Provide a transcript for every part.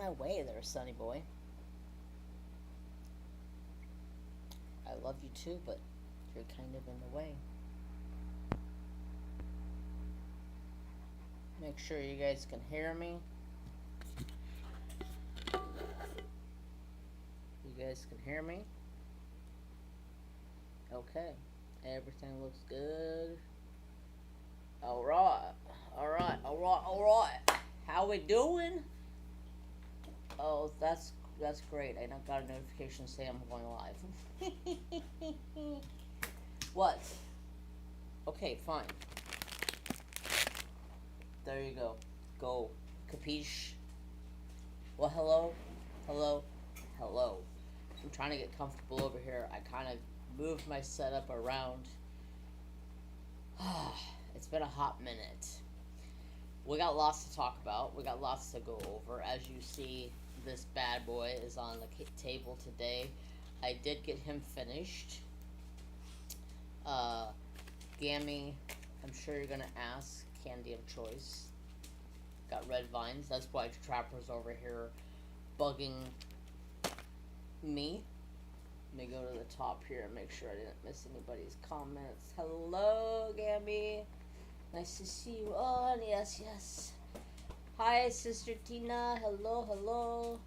my way there, sonny boy. I love you too, but you're kind of in the way. Make sure you guys can hear me. You guys can hear me? Okay. Everything looks good. Alright. Alright, alright, alright. How we doing? Oh, that's great. I got a notification saying I'm going live. What? Okay, fine. There you go. Go. Capiche? Well, hello. Hello. Hello. I'm trying to get comfortable over here. I kind of moved my setup around. It's been a hot minute. We got lots to talk about. We got lots to go over. As you see, this bad boy is on the table today. I did get him finished. Gammy, I'm sure you're going to ask. Candy of choice. Got red vines. That's why Trapper's over here bugging me. Let me go to the top here and make sure I didn't miss anybody's comments. Hello, Gammy. Nice to see you on. Yes, yes. Hi, Sister Tina. Hello, hello.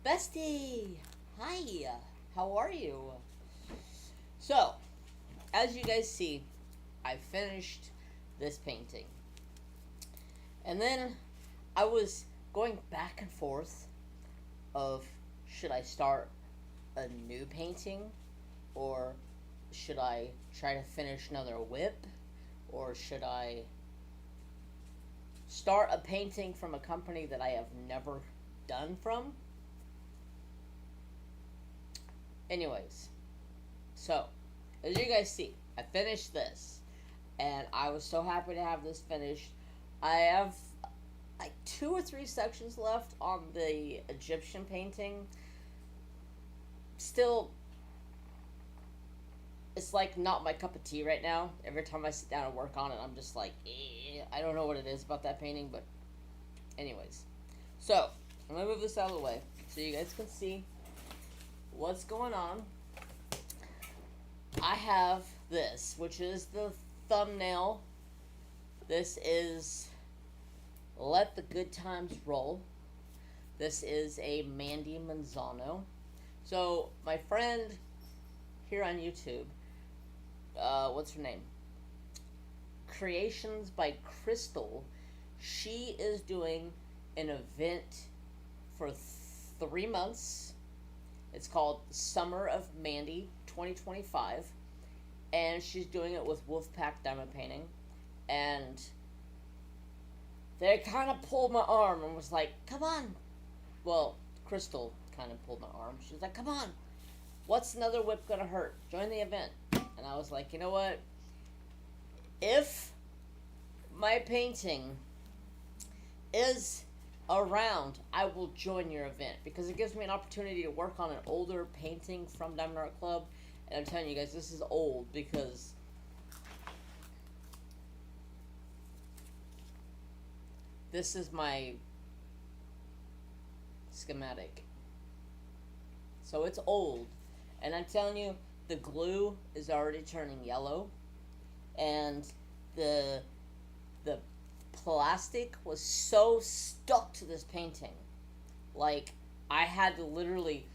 Bestie. Hi. How are you? So, as you guys see, I finished this painting. And then I was going back and forth of, should I start a new painting, or should I try to finish another whip, or should I start a painting from a company that I have never done from? Anyways, so as you guys see, I finished this, and I was so happy to have this finished. I have like 2 or 3 sections left on the Egyptian painting. Still, it's like not my cup of tea right now. Every time I sit down and work on it, I'm just like, I don't know what it is about that painting, but anyways. So, I'm going to move this out of the way so you guys can see what's going on. I have this, which is the thumbnail. This is Let the Good Times Roll. This is a Mandy Manzano. So, my friend here on YouTube, what's her name? Creations by Crystal. She is doing an event for 3 months. It's called Summer of Mandy 2025. And she's doing it with Wolfpack Diamond Painting. And they kind of pulled my arm and was like, come on. Well, Crystal kind of pulled my arm. She was like, come on. What's another whip gonna hurt? Join the event. And I was like, you know what? If my painting is around, I will join your event, because it gives me an opportunity to work on an older painting from Diamond Art Club. And I'm telling you guys, this is old because this is my schematic. So it's old. And I'm telling you, the glue is already turning yellow. And the plastic was so stuck to this painting. Like, I had to literally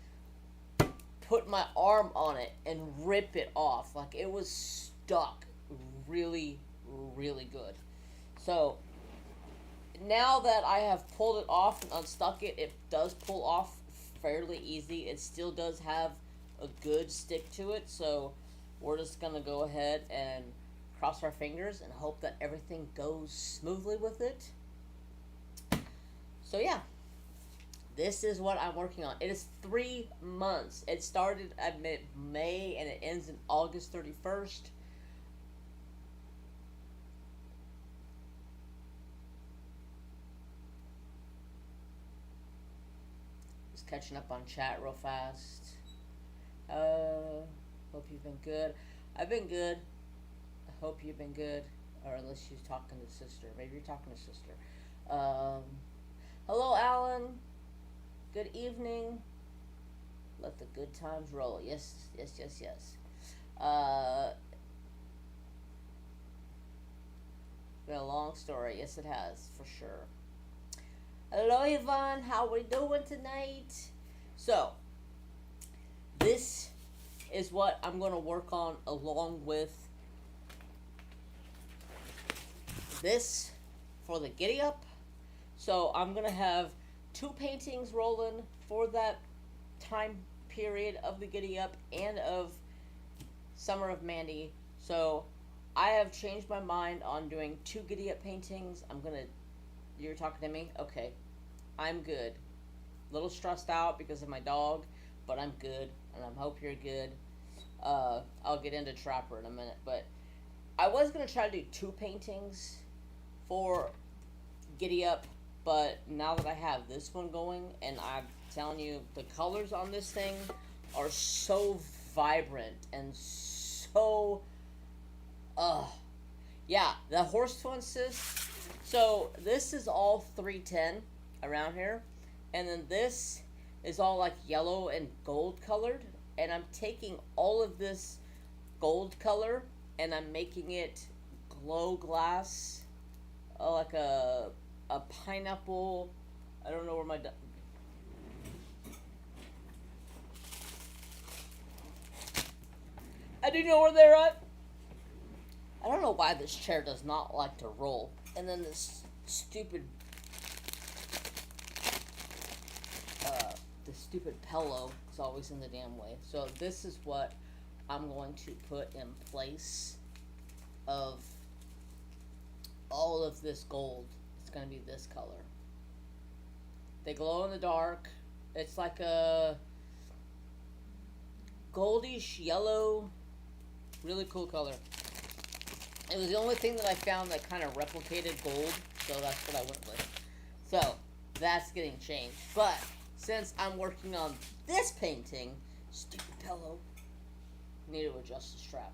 put my arm on it and rip it off. Like, it was stuck really, really good. So, now that I have pulled it off and unstuck it, it does pull off fairly easy. It still does have a good stick to it, so we're just gonna go ahead and cross our fingers and hope that everything goes smoothly with it. So yeah, this is what I'm working on. It is 3 months. It started at mid-May and it ends in August 31st. Just catching up on chat real fast. Hope you've been good. I've been good. I hope you've been good. Or unless you're talking to sister. Maybe you're talking to sister. Hello, Alan. Good evening. Let the good times roll. Yes, yes, yes, yes. Uh, been a long story. Yes, it has, for sure. Hello, Yvonne. How we doing tonight? So, this is what I'm going to work on along with this for the giddy up. So, I'm going to have two paintings rolling for that time period of the giddy up and of Summer of Mandy. So, I have changed my mind on doing two giddy up paintings. I'm going to. You're talking to me? Okay. I'm good. A little stressed out because of my dog, but I'm good, and I hope you're good. I'll get into Trapper in a minute, but I was gonna try to do two paintings for Giddy Up, but now that I have this one going, and I'm telling you, the colors on this thing are so vibrant and so, yeah, the horse twins. So this is all 310 around here, and then this is all like yellow and gold colored, and I'm taking all of this gold color and I'm making it glow glass, like a pineapple. I don't know where my I do know where they're at. I don't know why this chair does not like to roll, and then this stupid the stupid pillow is always in the damn way. So this is what I'm going to put in place of all of this gold. It's going to be this color. They glow in the dark. It's like a goldish yellow, really cool color. It was the only thing that I found that kind of replicated gold, so that's what I went with. So that's getting changed. But since I'm working on this painting, stupid pillow, need to adjust the strap.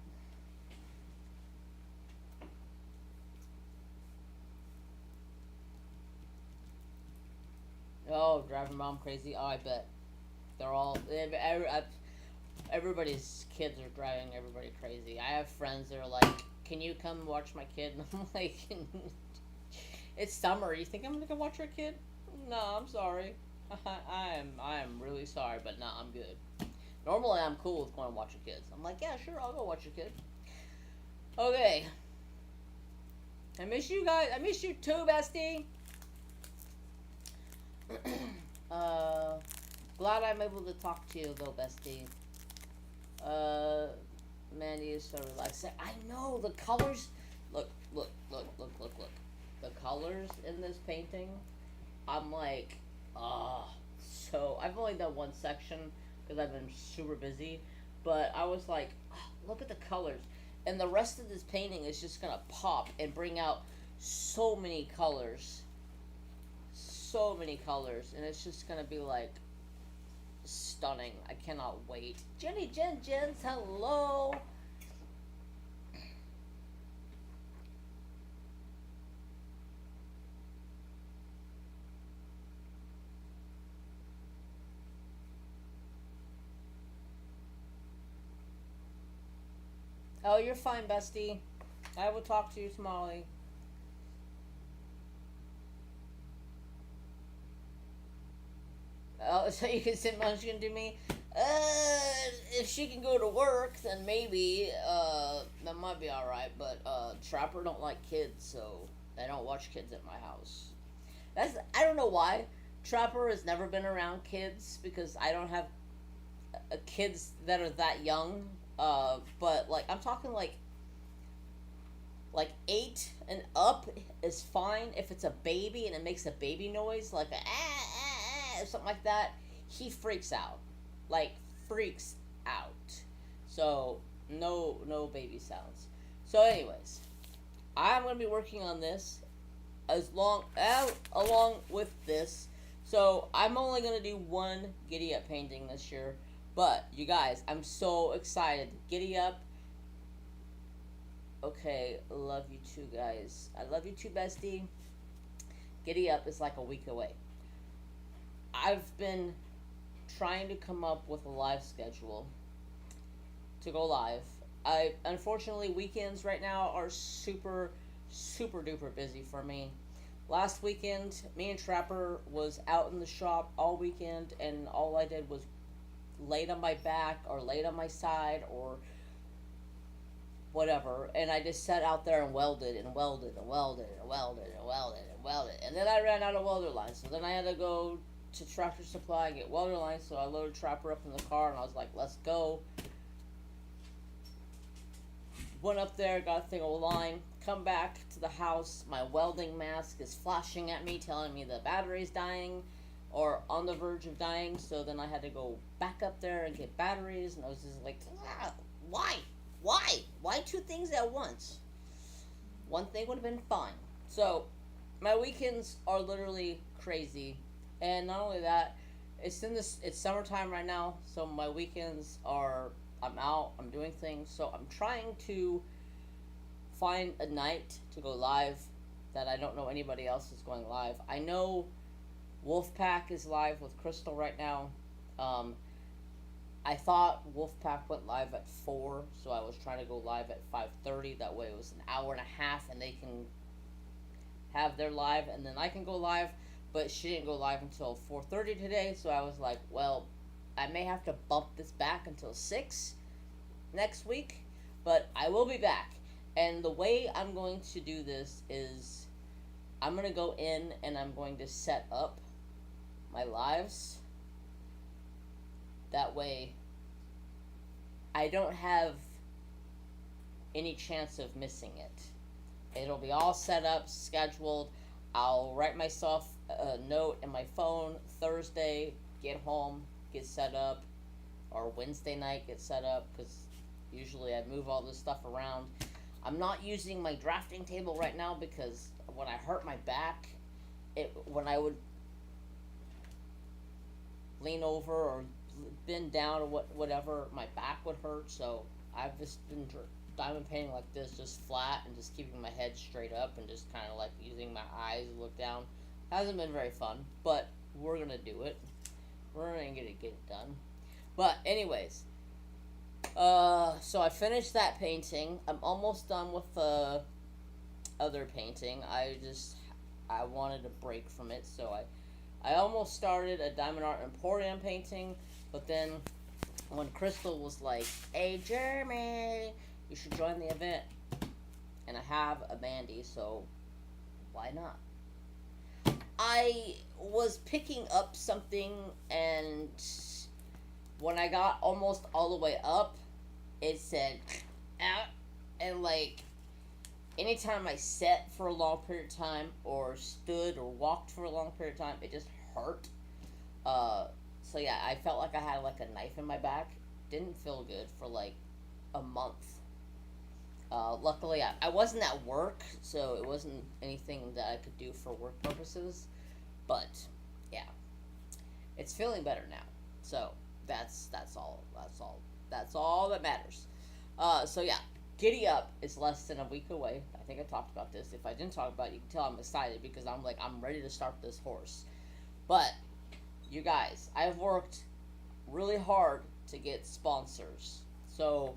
Oh, driving mom crazy. Oh, I bet. They're all, everybody's kids are driving everybody crazy. I have friends that are like, can you come watch my kid? And I'm like, it's summer. You think I'm gonna come watch your kid? No, I'm sorry. I am really sorry, but no, I'm good. Normally, I'm cool with going to watch your kids. I'm like, yeah, sure, I'll go watch your kid. Okay. I miss you guys. I miss you too, bestie. Glad I'm able to talk to you, though, bestie. Mandy is so relaxed. I know, the colors. Look. The colors in this painting, I'm like, so I've only done one section because I've been super busy, but I was like, look at the colors, and the rest of this painting is just gonna pop and bring out so many colors, and it's just gonna be like stunning. I cannot wait. Jen's hello. Oh, you're fine, bestie. I will talk to you tomorrow. Oh, so you can send Munchkin to me? If she can go to work, then maybe, that might be alright, but, Trapper don't like kids, so I don't watch kids at my house. I don't know why. Trapper has never been around kids, because I don't have kids that are that young, but, like, I'm talking, like 8 and up is fine. If it's a baby and it makes a baby noise, like or something like that, he freaks out. Like, freaks out. So, no baby sounds. So, anyways, I'm going to be working on this along with this. So, I'm only going to do one Giddy Up painting this year. But, you guys, I'm so excited. Giddy Up. Okay, love you too, guys. I love you too, bestie. Giddy Up is like a week away. I've been trying to come up with a live schedule to go live. I unfortunately weekends right now are super duper busy for me. Last weekend, me and Trapper was out in the shop all weekend, and all I did was laid on my back or laid on my side or whatever, and I just sat out there and welded and welded and welded and welded and welded and welded, and then I ran out of welder lines, so then I had to go to Tractor Supply and get welder lines, so I loaded Trapper up in the car, and I was like, let's go. Went up there, got a thing of line, come back to the house, my welding mask is flashing at me, telling me the battery's dying, or on the verge of dying, so then I had to go back up there and get batteries, and I was just like, why? Why two things at once? One thing would have been fine. So, my weekends are literally crazy, and not only that, it's summertime right now, so my weekends are, I'm out, I'm doing things, so I'm trying to find a night to go live that I don't know anybody else is going live. I know Wolfpack is live with Crystal right now. I thought Wolfpack went live at 4, so I was trying to go live at 5:30. That way it was an hour and a half, and they can have their live, and then I can go live. But she didn't go live until 4:30 today, so I was like, well, I may have to bump this back until 6 next week, but I will be back. And the way I'm going to do this is I'm going to go in and I'm going to set up my lives. That way I don't have any chance of missing it. It'll be all set up, scheduled. I'll write myself a note in my phone Thursday, get home, get set up, or Wednesday night get set up, because usually I move all this stuff around. I'm not using my drafting table right now because when I hurt my back, when I would lean over or bend down or whatever, my back would hurt. So I've just been diamond painting like this, just flat, and just keeping my head straight up and just kind of like using my eyes to look down. Hasn't been very fun, but we're gonna do it. We're gonna get it done. But anyways, so I finished that painting. I'm almost done with the other painting. I wanted a break from it, so I almost started a Diamond Art Emporium painting, but then when Crystal was like, hey Jeremy, you should join the event, and I have a bandy, so why not? I was picking up something, and when I got almost all the way up, it said out, and like anytime I sat for a long period of time or stood or walked for a long period of time, it just hurt. So yeah, I felt like I had like a knife in my back. Didn't feel good for like a month. Luckily, I wasn't at work, so it wasn't anything that I could do for work purposes. But yeah, it's feeling better now. So that's all that matters. So yeah, Giddy Up is less than a week away. I think I talked about this. If I didn't talk about it, you can tell I'm excited because I'm ready to start this horse. But you guys, I've worked really hard to get sponsors. So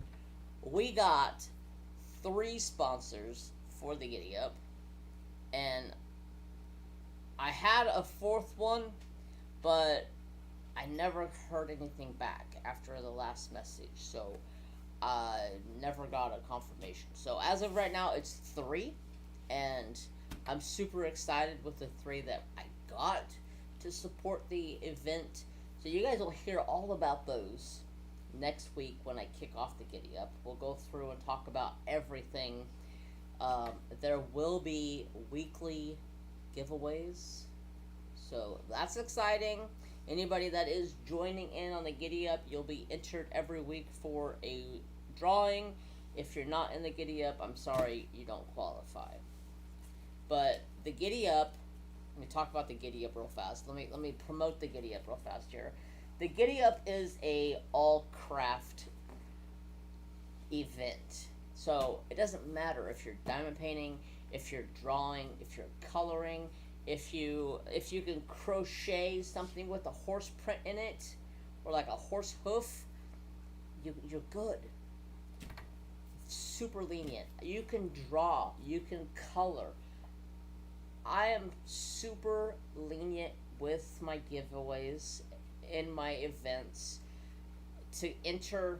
we got 3 sponsors for the Giddy Up, and I had a 4th one, but I never heard anything back after the last message, so I never got a confirmation. So as of right now, it's 3, and I'm super excited with the 3 that I got to support the event. So you guys will hear all about those next week when I kick off the Giddy Up. We'll go through and talk about everything. There will be weekly giveaways, so that's exciting. Anybody that is joining in on the Giddy Up, you'll be entered every week for a drawing. If you're not in the Giddy Up, I'm sorry, you don't qualify. But the Giddy Up, let me talk about the Giddy Up real fast. Let me promote the Giddy Up real fast here. The Giddy Up is a all craft event. So it doesn't matter if you're diamond painting, if you're drawing, if you're coloring, If you can crochet something with a horse print in it, or like a horse hoof, you're good. Super lenient. You can draw. You can color. I am super lenient with my giveaways in my events. To enter,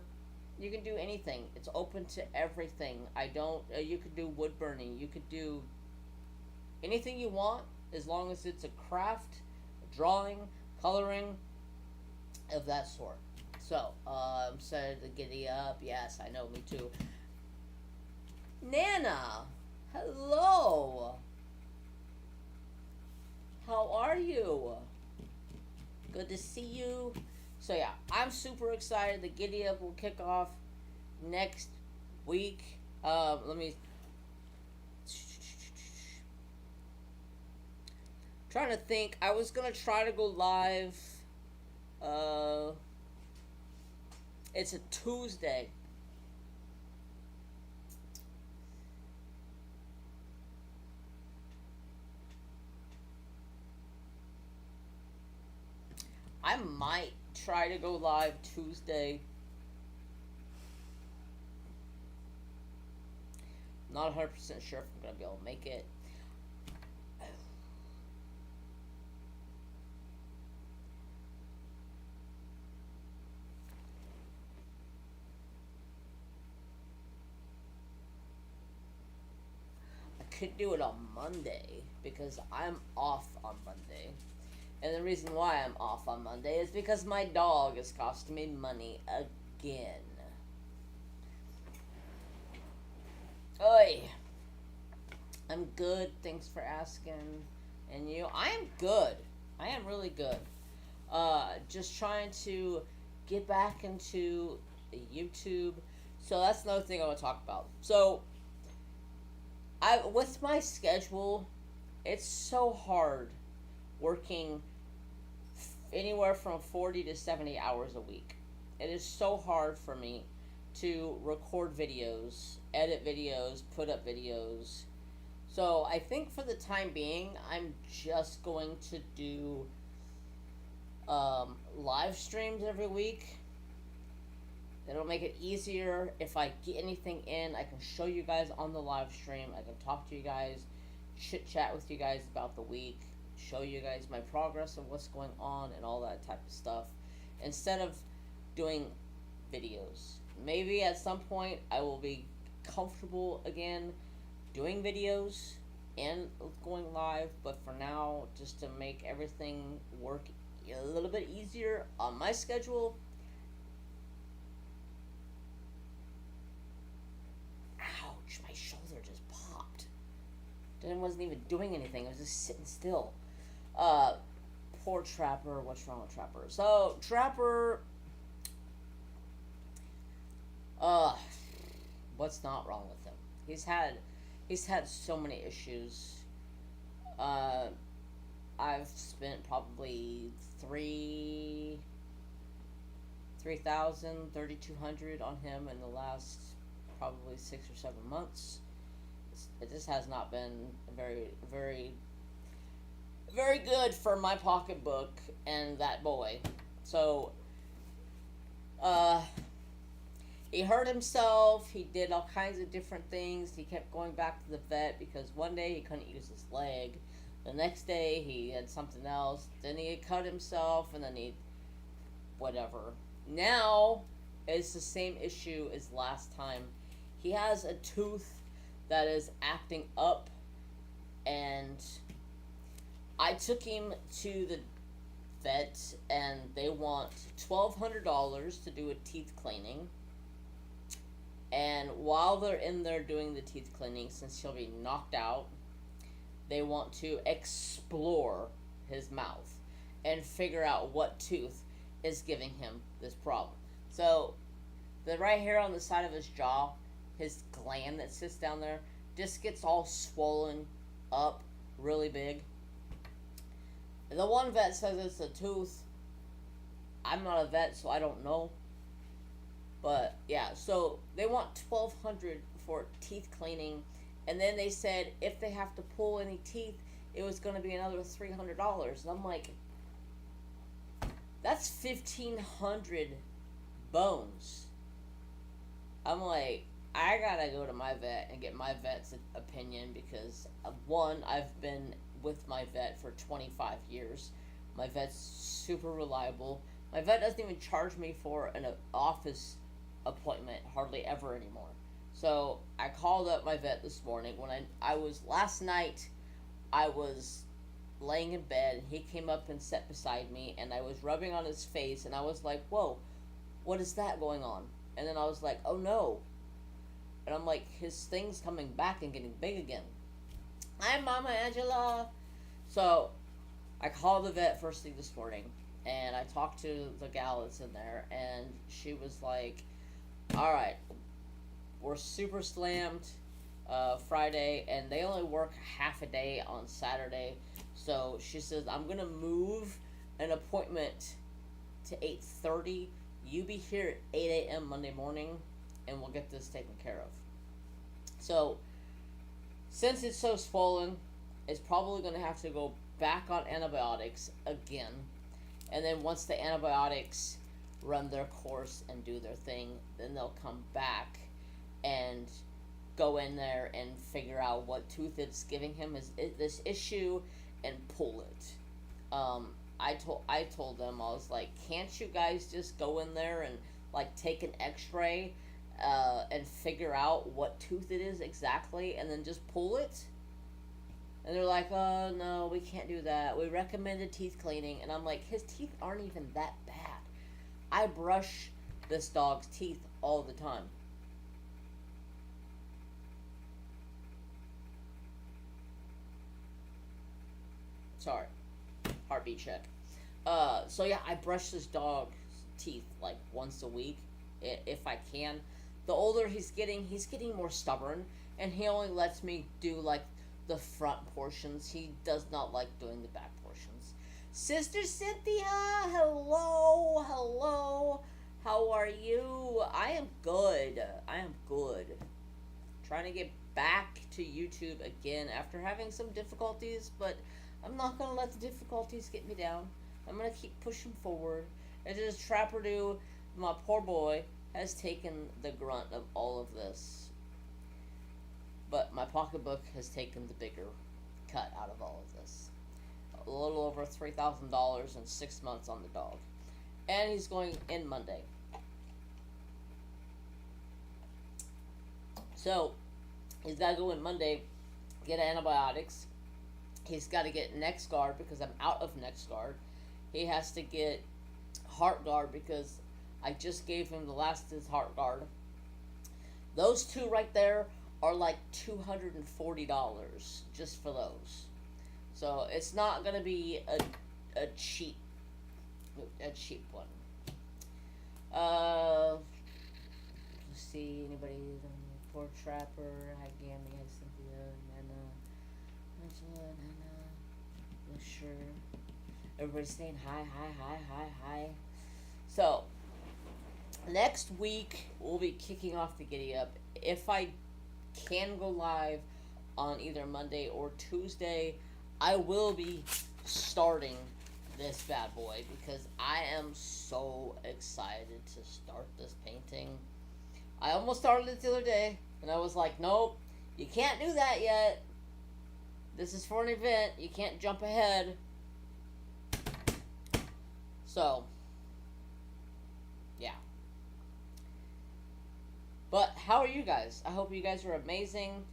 you can do anything. It's open to everything. I don't. You could do wood burning. You could do anything you want, as long as it's a craft, drawing, coloring, of that sort. So, I'm excited to giddy up. Yes, I know, me too. Nana, hello. How are you? Good to see you. So yeah, I'm super excited. The Giddy Up will kick off next week. Let me trying to think. I was gonna try to go live. It's a Tuesday. I might try to go live Tuesday. Not 100% sure if I'm going to be able to make it. I could do it on Monday because I'm off on Monday. And the reason why I'm off on Monday is because my dog is costing me money again. Oi. I'm good. Thanks for asking. And you? I am good. I am really good. Just trying to get back into YouTube. So that's another thing I want to talk about. So, with my schedule, it's so hard working anywhere from 40 to 70 hours a week. It is so hard for me to record videos, edit videos, put up videos. So I think for the time being, I'm just going to do live streams every week. It'll make it easier. If I get anything in, I can show you guys on the live stream. I can talk to you guys, chit chat with you guys about the week, show you guys my progress of what's going on and all that type of stuff, instead of doing videos. Maybe at some point I will be comfortable again doing videos and going live, but for now, just to make everything work a little bit easier on my schedule. Ouch, my shoulder just popped. Then wasn't even doing anything, I was just sitting still. Poor Trapper. What's wrong with Trapper? So, Trapper, what's not wrong with him? He's had so many issues. I've spent probably $3,200 on him in the last probably 6 or 7 months. It just has not been very, very, very good for my pocketbook and that boy. So, he hurt himself. He did all kinds of different things. He kept going back to the vet because one day he couldn't use his leg. The next day he had something else. Then he had cut himself, and then he whatever. Now it's the same issue as last time. He has a tooth that is acting up, and I took him to the vet, and they want $1,200 to do a teeth cleaning. And while they're in there doing the teeth cleaning, since he'll be knocked out, they want to explore his mouth and figure out what tooth is giving him this problem. So, the right here on the side of his jaw, his gland that sits down there, just gets all swollen up really big. The one vet says it's a tooth. I'm not a vet, so I don't know. But yeah, so they want $1,200 for teeth cleaning, and then they said if they have to pull any teeth, it was going to be another $300. And I'm like, that's 1,500 bones. I'm like, I gotta go to my vet and get my vet's opinion because, one, I've been with my vet for 25 years. My vet's super reliable. My vet doesn't even charge me for an office appointment hardly ever anymore. So I called up my vet this morning when I was last night. I was laying in bed. He came up and sat beside me, and I was rubbing on his face, and I was like, "Whoa, what is that going on?" And then I was like, "Oh no!" And I'm like, his thing's coming back and getting big again. Hi, Mama Angela. So I called the vet first thing this morning, and I talked to the gal that's in there, and she was like, "All right, we're super slammed Friday, and they only work half a day on Saturday." So she says, "I'm gonna move an appointment to 8:30. You be here at 8 a.m. Monday morning, and we'll get this taken care of." So since it's so swollen, it's probably gonna have to go back on antibiotics again, and then once the antibiotics run their course and do their thing, then they'll come back and go in there and figure out what tooth it's giving him this issue and pull it. I told them, I was like, can't you guys just go in there and like take an X-ray and figure out what tooth it is exactly, and then just pull it? And they're like, "Oh no, we can't do that. We recommended teeth cleaning." And I'm like, his teeth aren't even that bad. I brush this dog's teeth all the time. Sorry, heartbeat check. So yeah, I brush this dog's teeth like once a week, if I can. The older he's getting more stubborn, and he only lets me do like the front portions. He does not like doing the back portions. Sister Cynthia, hello. How are you? I am good. Trying to get back to YouTube again after having some difficulties, but I'm not going to let the difficulties get me down. I'm going to keep pushing forward. And just Trapper Do, my poor boy, has taken the grunt of all of this. But my pocketbook has taken the bigger cut out of all of this. A little over $3,000 in 6 months on the dog. And he's going in Monday. So, he's got to go in Monday, get antibiotics. He's got to get NexGard because I'm out of NexGard. He has to get HeartGard because I just gave him the last of his HeartGard. Those two right there are like $240 just for those. So it's not going to be a cheap one. Let's see, anybody, poor Trapper, hi Gammy, hi Cynthia, Nana, Angela, Nana, sure. Everybody's saying hi. So, next week we'll be kicking off the Giddy Up. If I can go live on either Monday or Tuesday, I will be starting this bad boy because I am so excited to start this painting. I almost started it the other day, and I was like, nope, you can't do that yet. This is for an event. You can't jump ahead. So, yeah. But how are you guys? I hope you guys are amazing.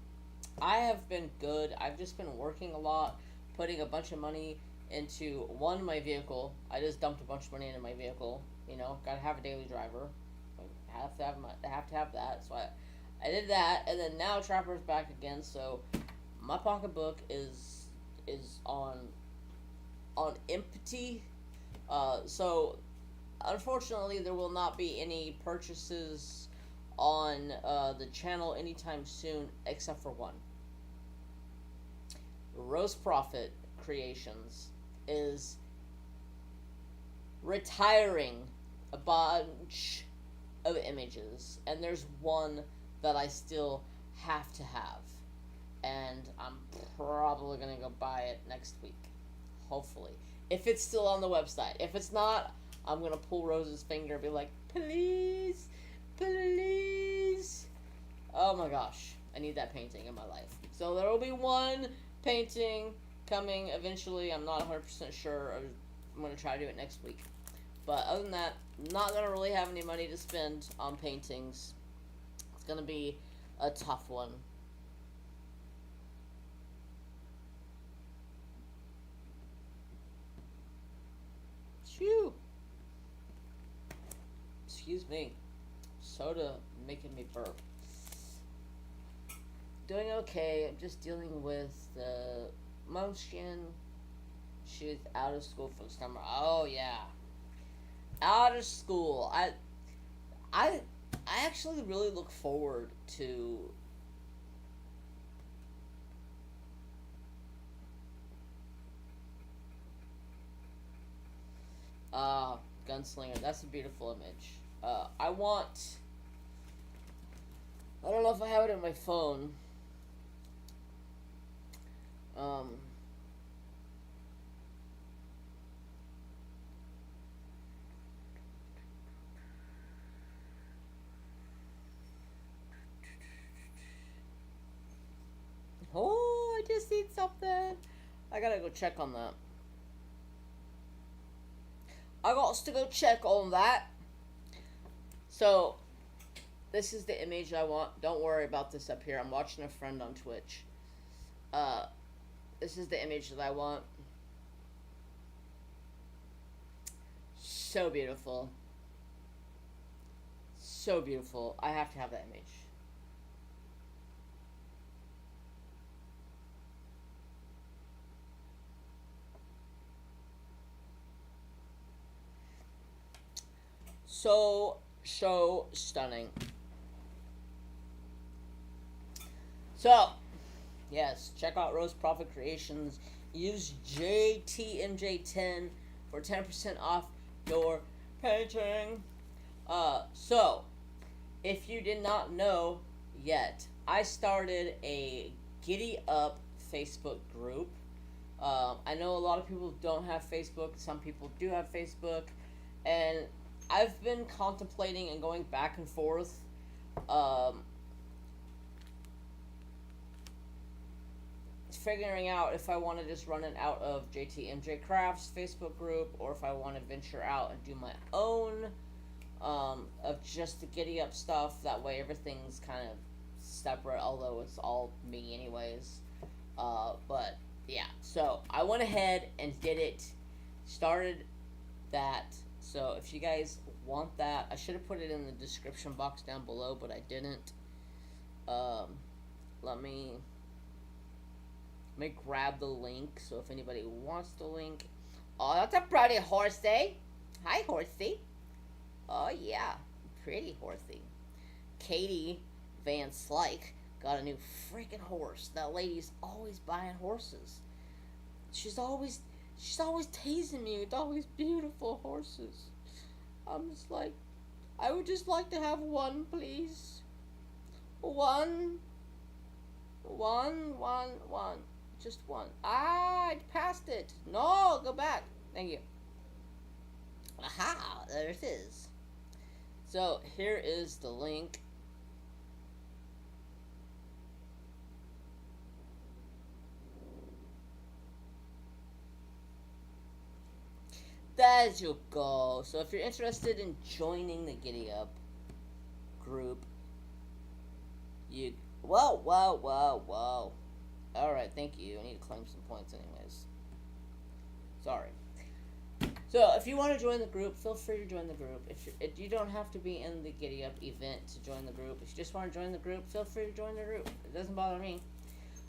I have been good. I've just been working a lot, putting a bunch of money into, one, my vehicle. I just dumped a bunch of money into my vehicle. You know, gotta have a daily driver. I have to have that. So I did that, and then now Trapper's back again. So my pocketbook is on empty. So unfortunately, there will not be any purchases on the channel anytime soon, except for one. Rose Prophet Creations is retiring a bunch of images, and there's one that I still have to have. and I'm probably gonna go buy it next week. Hopefully. If it's still on the website. If it's not, I'm gonna pull Rose's finger and be like, please, please. Oh my gosh. I need that painting in my life. So there will be one painting coming eventually. I'm not 100% sure. I'm gonna try to do it next week. But other than that, not gonna really have any money to spend on paintings. It's gonna be a tough one. Phew. Excuse me. Soda making me burp. Doing okay. I'm just dealing with the motion. She's out of school for the summer. Oh yeah. Out of school. I actually really look forward to Gunslinger. That's a beautiful image. I don't know if I have it on my phone. Oh, I just seen something. I gotta go check on that. I got to go check on that. So, this is the image I want. Don't worry about this up here. I'm watching a friend on Twitch. This is the image that I want. So beautiful. So beautiful. I have to have that image. So stunning. So, yes, check out Rose Profit Creations. Use JTMJ10 for 10% off your painting. So, if you did not know yet, I started a Giddy Up Facebook group. I know a lot of people don't have Facebook. Some people do have Facebook. And I've been contemplating and going back and forth. Figuring out if I want to just run it out of JTMJ Crafts Facebook group, or if I want to venture out and do my own of just the Giddy Up stuff. That way everything's kind of separate, although it's all me anyways. But yeah, so I went ahead and did it, started that. So if you guys want that, I should have put it in the description box down below, but I didn't. Let me grab the link, so if anybody wants the link. Oh, that's a pretty horsey. Hi, horsey. Oh, yeah. Pretty horsey. Katie Van Slyke got a new freaking horse. That lady's always buying horses. She's always teasing me with all these beautiful horses. I'm just like, I would just like to have one, please. One. Just one. Ah, I passed it. No, go back. Thank you. Aha, there it is. So, here is the link. There you go. So, if you're interested in joining the Giddy Up group, you... Whoa. Alright, thank you. I need to claim some points anyways. Sorry. So, if you want to join the group, feel free to join the group. If you don't have to be in the Giddy Up event to join the group. If you just want to join the group, feel free to join the group. It doesn't bother me.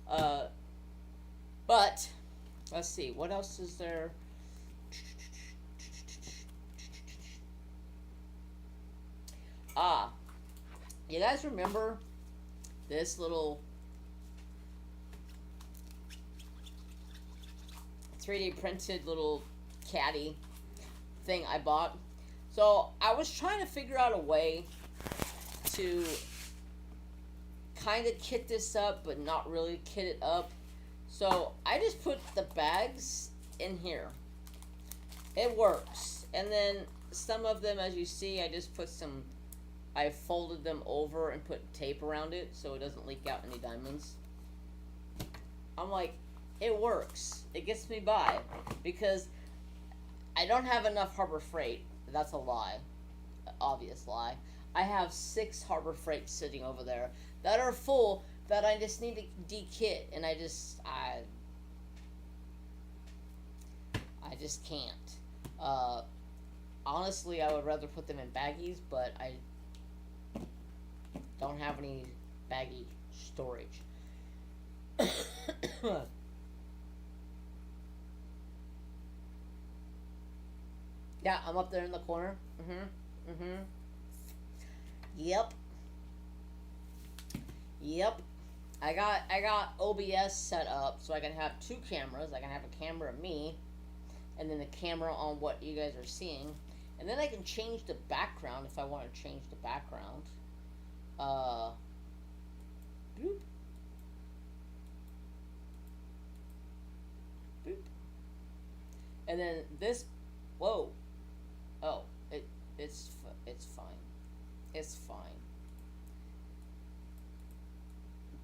But, let's see. What else is there? You guys remember this little 3D printed little caddy thing I bought? So I was trying to figure out a way to kind of kit this up, but not really kit it up. So I just put the bags in here. It works. And then some of them, as you see, I folded them over and put tape around it so it doesn't leak out any diamonds. I'm like, it works. It gets me by because I don't have enough Harbor Freight. That's a lie. Obvious lie. I have 6 Harbor Freight sitting over there that are full that I just need to de-kit, and I just can't. Honestly, I would rather put them in baggies, but I don't have any baggy storage. Yeah, I'm up there in the corner. Yep. I got OBS set up so I can have 2 cameras. I can have a camera of me, and then a camera on what you guys are seeing, and then I can change the background if I want to change the background. Boop. Boop. And then this. Whoa. Oh, it's fine. It's fine.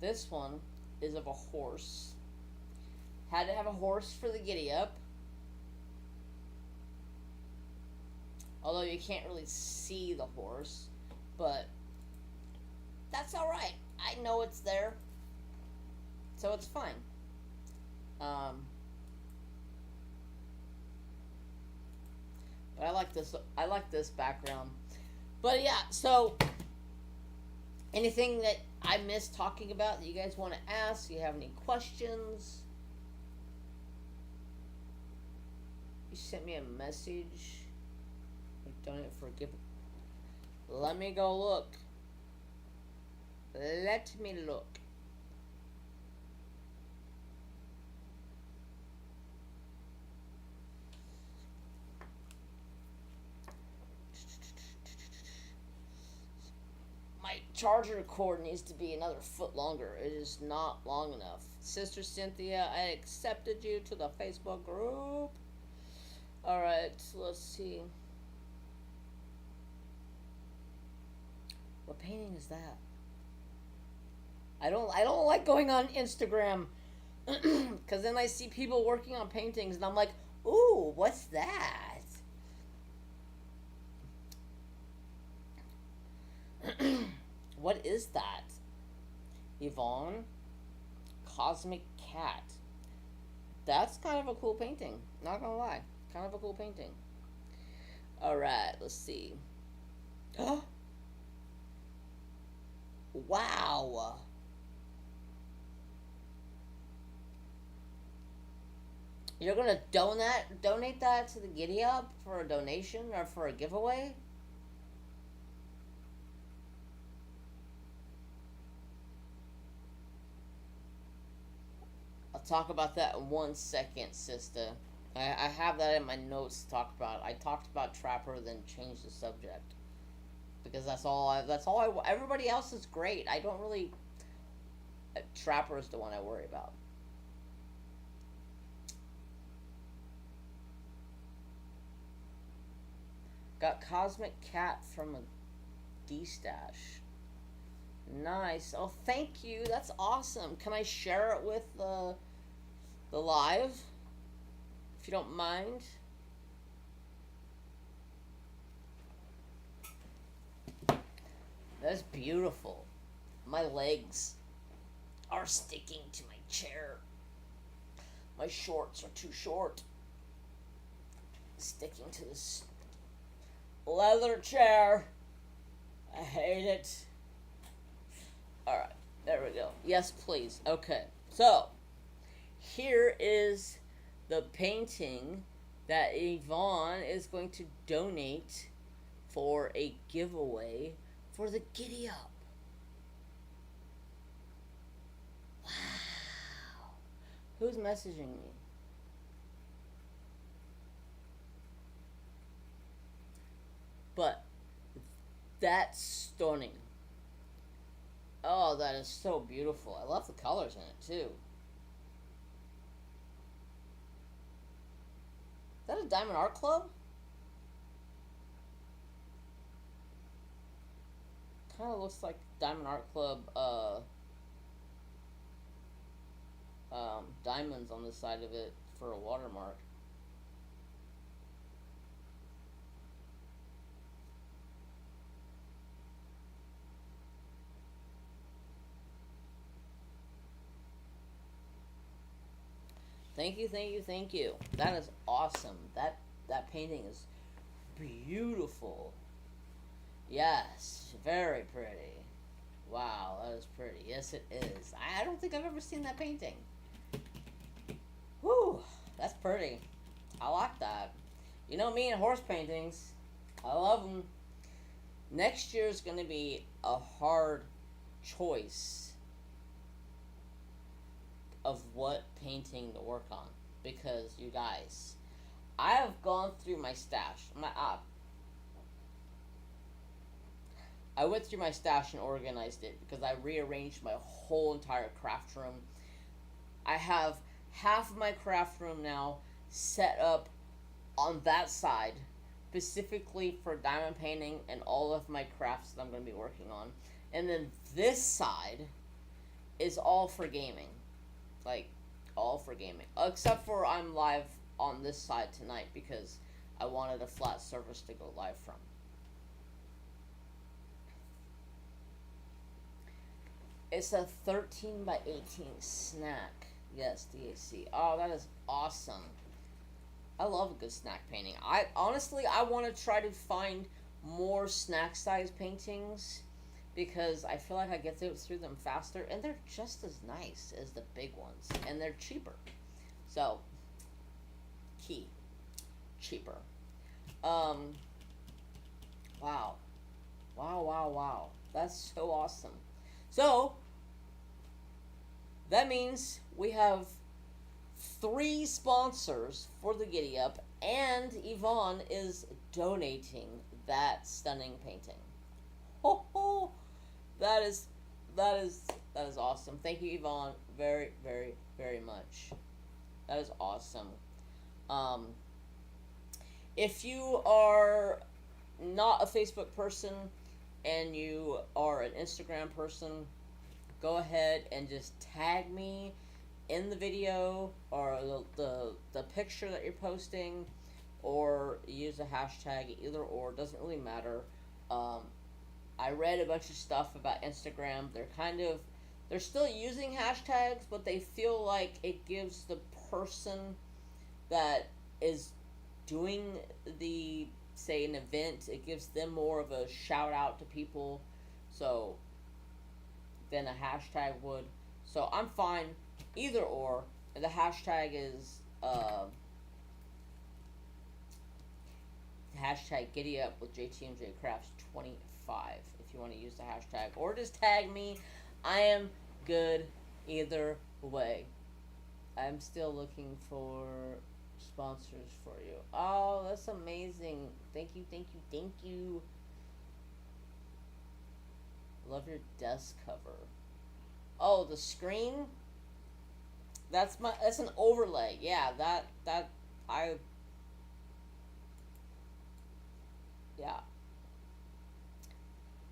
This one is of a horse. Had to have a horse for the giddy up. Although you can't really see the horse, but that's alright. I know it's there. So it's fine. But I like this background. But yeah, so anything that I missed talking about that you guys want to ask, you have any questions? You sent me a message. Donate for give. Let me go look. Let me look. My charger cord needs to be another foot longer. It is not long enough. Sister Cynthia, I accepted you to the Facebook group. Alright, let's see. What painting is that? I don't like going on Instagram because then I see people working on paintings and I'm like, ooh, what's that? What is that? Yvonne? Cosmic Cat. That's kind of a cool painting. Not gonna lie. Kind of a cool painting. Alright, let's see. Wow. You're gonna donate that to the Giddy Up for a donation or for a giveaway? I'll talk about that in 1 second, sister. I have that in my notes to talk about. I talked about Trapper, then changed the subject. Because everybody else is great. I don't really... Trapper is the one I worry about. Got Cosmic Cat from a D-Stash. Nice. Oh, thank you. That's awesome. Can I share it with the live? If you don't mind. That's beautiful. My legs are sticking to my chair. My shorts are too short. Sticking to this leather chair. I hate it. Alright, there we go. Yes, please. Okay, so here is the painting that Yvonne is going to donate for a giveaway for the Giddy Up. Wow. Who's messaging me? But that's stunning. Oh, that is so beautiful. I love the colors in it too. Is that a Diamond Art Club? Kind of looks like Diamond Art Club diamonds on the side of it for a watermark. Thank you, thank you, thank you. That is awesome. That painting is beautiful. Yes, very pretty. Wow, that is pretty. Yes, it is. I don't think I've ever seen that painting. Whew, that's pretty. I like that. You know me and horse paintings. I love them. Next year is going to be a hard choice of what painting to work on, because you guys, I have gone through my stash. I went through my stash and organized it because I rearranged my whole entire craft room. I have half of my craft room now set up on that side specifically for diamond painting and all of my crafts that I'm going to be working on. And then this side is all for gaming. Like, all for gaming. Except for I'm live on this side tonight because I wanted a flat surface to go live from. It's a 13 by 18 snack. Yes, DAC. Oh, that is awesome. I love a good snack painting. I want to try to find more snack size paintings because I feel like I get through them faster, and they're just as nice as the big ones, and they're cheaper. So, cheaper. Wow. Wow. That's so awesome. So, that means we have 3 sponsors for the Giddy Up, and Yvonne is donating that stunning painting. Oh, that is awesome. Thank you, Yvonne, very, very, very much. That is awesome. If you are not a Facebook person and you are an Instagram person, go ahead and just tag me in the video or the picture that you're posting, or use a hashtag, either or, doesn't really matter. I read a bunch of stuff about Instagram. They're still using hashtags, but they feel like it gives the person that is doing say an event, it gives them more of a shout out to people than a hashtag would. So I'm fine either or. The hashtag is hashtag Giddy Up with JTMJ Crafts 25 if you want to use the hashtag, or just tag me. I am good either way. I'm still looking for sponsors for you. Oh, that's amazing. Thank you. Love your desk cover. Oh, the screen? That's an overlay. Yeah, yeah.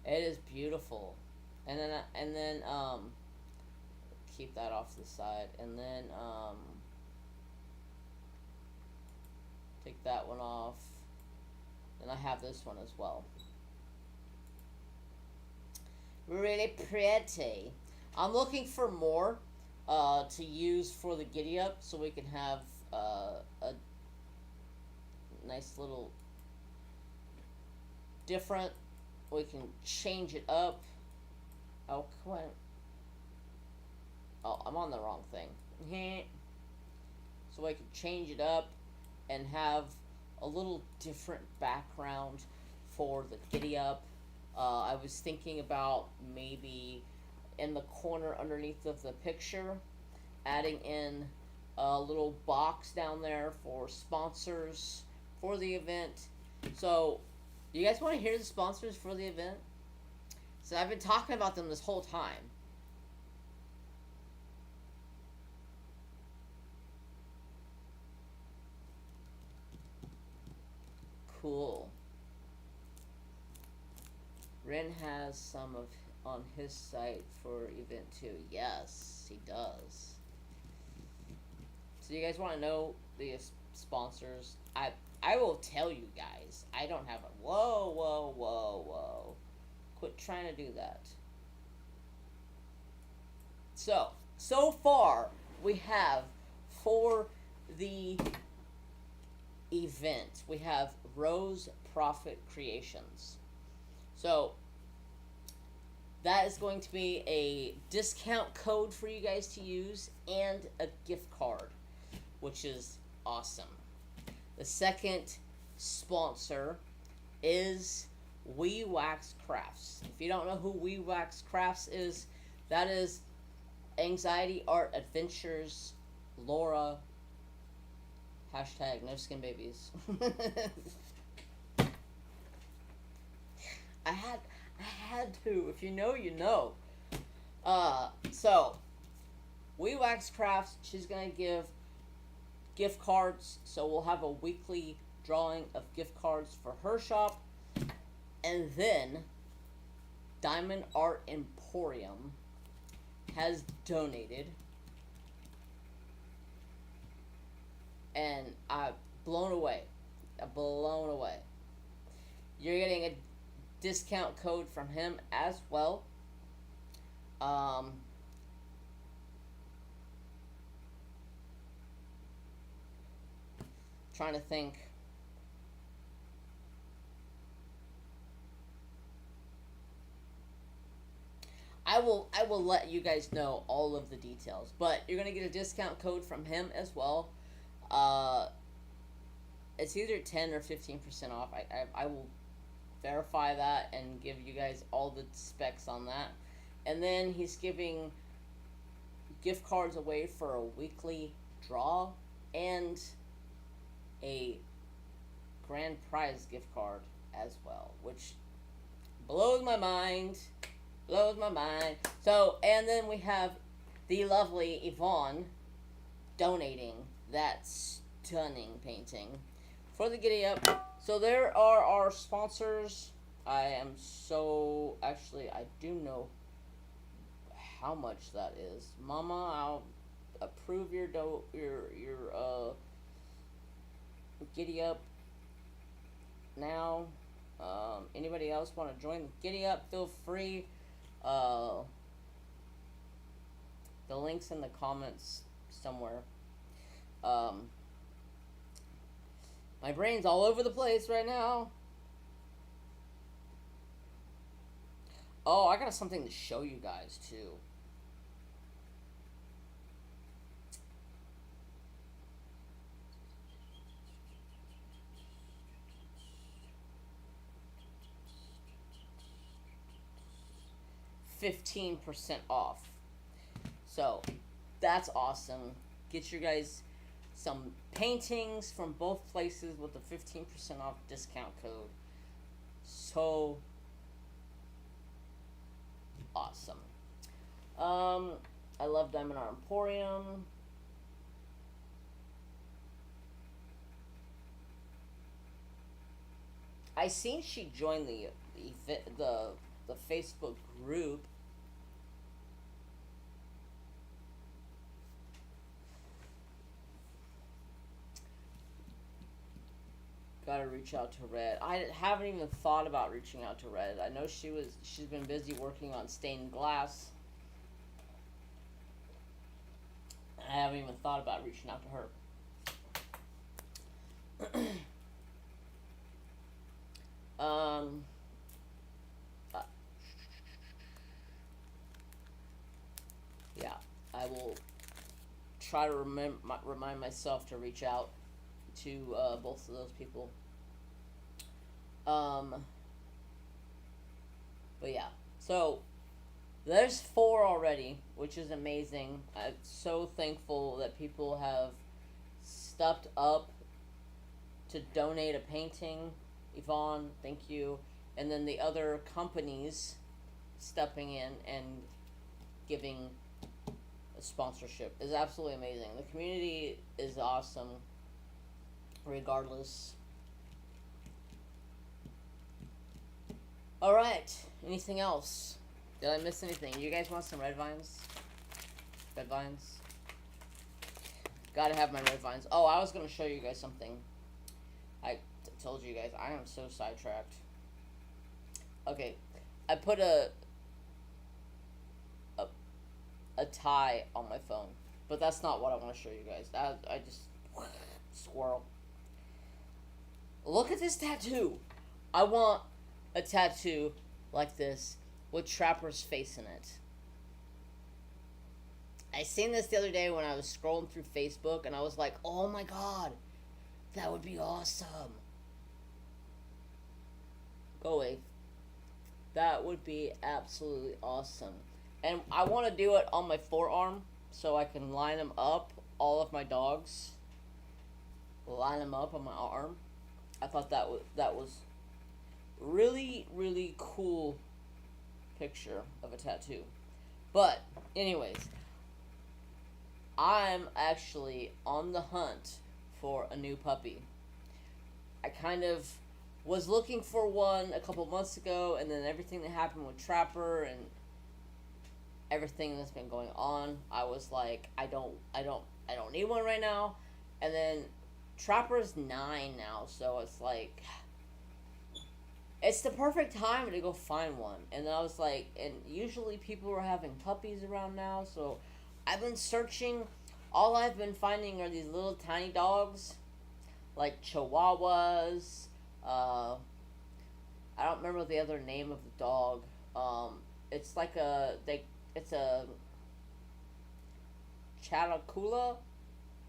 It is beautiful. And then keep that off the side, and then take that one off. Then I have this one as well. Really pretty. I'm looking for more to use for the Giddy Up, so we can have a nice little different. We can change it up. Oh, come on. Oh, I'm on the wrong thing. So I can change it up and have a little different background for the Giddy Up. I was thinking about maybe in the corner underneath of the picture, adding in a little box down there for sponsors for the event. So, you guys want to hear the sponsors for the event? So I've been talking about them this whole time. cool. Ren has some of on his site for event 2. Yes, he does. So you guys want to know the sponsors? I will tell you guys. I don't have a... Whoa, whoa, whoa, whoa. Quit trying to do that. So far, we have for the event, we have Rose Profit Creations. So, that is going to be a discount code for you guys to use and a gift card, which is awesome. The second sponsor is We Wax Crafts. If you don't know who We Wax Crafts is, that is Anxiety Art Adventures Laura. Hashtag no skin babies. I had to. If you know, you know. So We Wax Crafts, she's gonna give gift cards, so we'll have a weekly drawing of gift cards for her shop. And then Diamond Art Emporium has donated, and I'm blown away. You're getting a discount code from him as well. Trying to think. I will let you guys know all of the details, but you're gonna get a discount code from him as well. It's either 10 or 15% off. I will verify that and give you guys all the specs on that. And then he's giving gift cards away for a weekly draw and a grand prize gift card as well, which blows my mind. So, and then we have the lovely Yvonne donating that stunning painting for the Giddy Up. So there are our sponsors. I am so... Actually, I do know how much that is. Mama, I'll approve your Giddy Up now. Anybody else want to join the Giddy Up? Feel free. The link's in the comments somewhere. My brain's all over the place right now. Oh, I got something to show you guys too. %15 off. So that's awesome. Get you guys some paintings from both places with a 15% off discount code. So awesome. I love Diamond Art Emporium. I seen she joined the Facebook group. Gotta reach out to Red. I haven't even thought about reaching out to Red. I know she's been busy working on stained glass. I haven't even thought about reaching out to her. Yeah, I will try to remind myself to reach out to both of those people. But yeah, so there's 4 already, which is amazing. I'm so thankful that people have stepped up to donate a painting. Yvonne, thank you. And then the other companies stepping in and giving a sponsorship is absolutely amazing. The community is awesome regardless. All right. Anything else? Did I miss anything? You guys want some red vines? Red vines? Gotta have my red vines. Oh, I was gonna show you guys something. I told you guys, I am so sidetracked. Okay, I put a, a tie on my phone, but that's not what I want to show you guys. I just squirrel. Look at this tattoo. I want a tattoo like this with Trapper's face in it. I seen this the other day when I was scrolling through Facebook, and I was like, oh my god, that would be awesome. Go away. That would be absolutely awesome. And I want to do it on my forearm so I can line them up, all of my dogs. Line them up on my arm. I thought that was really, really cool picture of a tattoo. But, anyways, I'm actually on the hunt for a new puppy. I kind of was looking for one a couple months ago, and then everything that happened with Trapper and everything that's been going on, I was like, I don't need one right now. And then Trapper's 9 now, so it's like, it's the perfect time to go find one. And then I was like, and usually people are having puppies around now, so I've been searching. All I've been finding are these little tiny dogs, like Chihuahuas. I don't remember the other name of the dog. It's like it's a Chatacula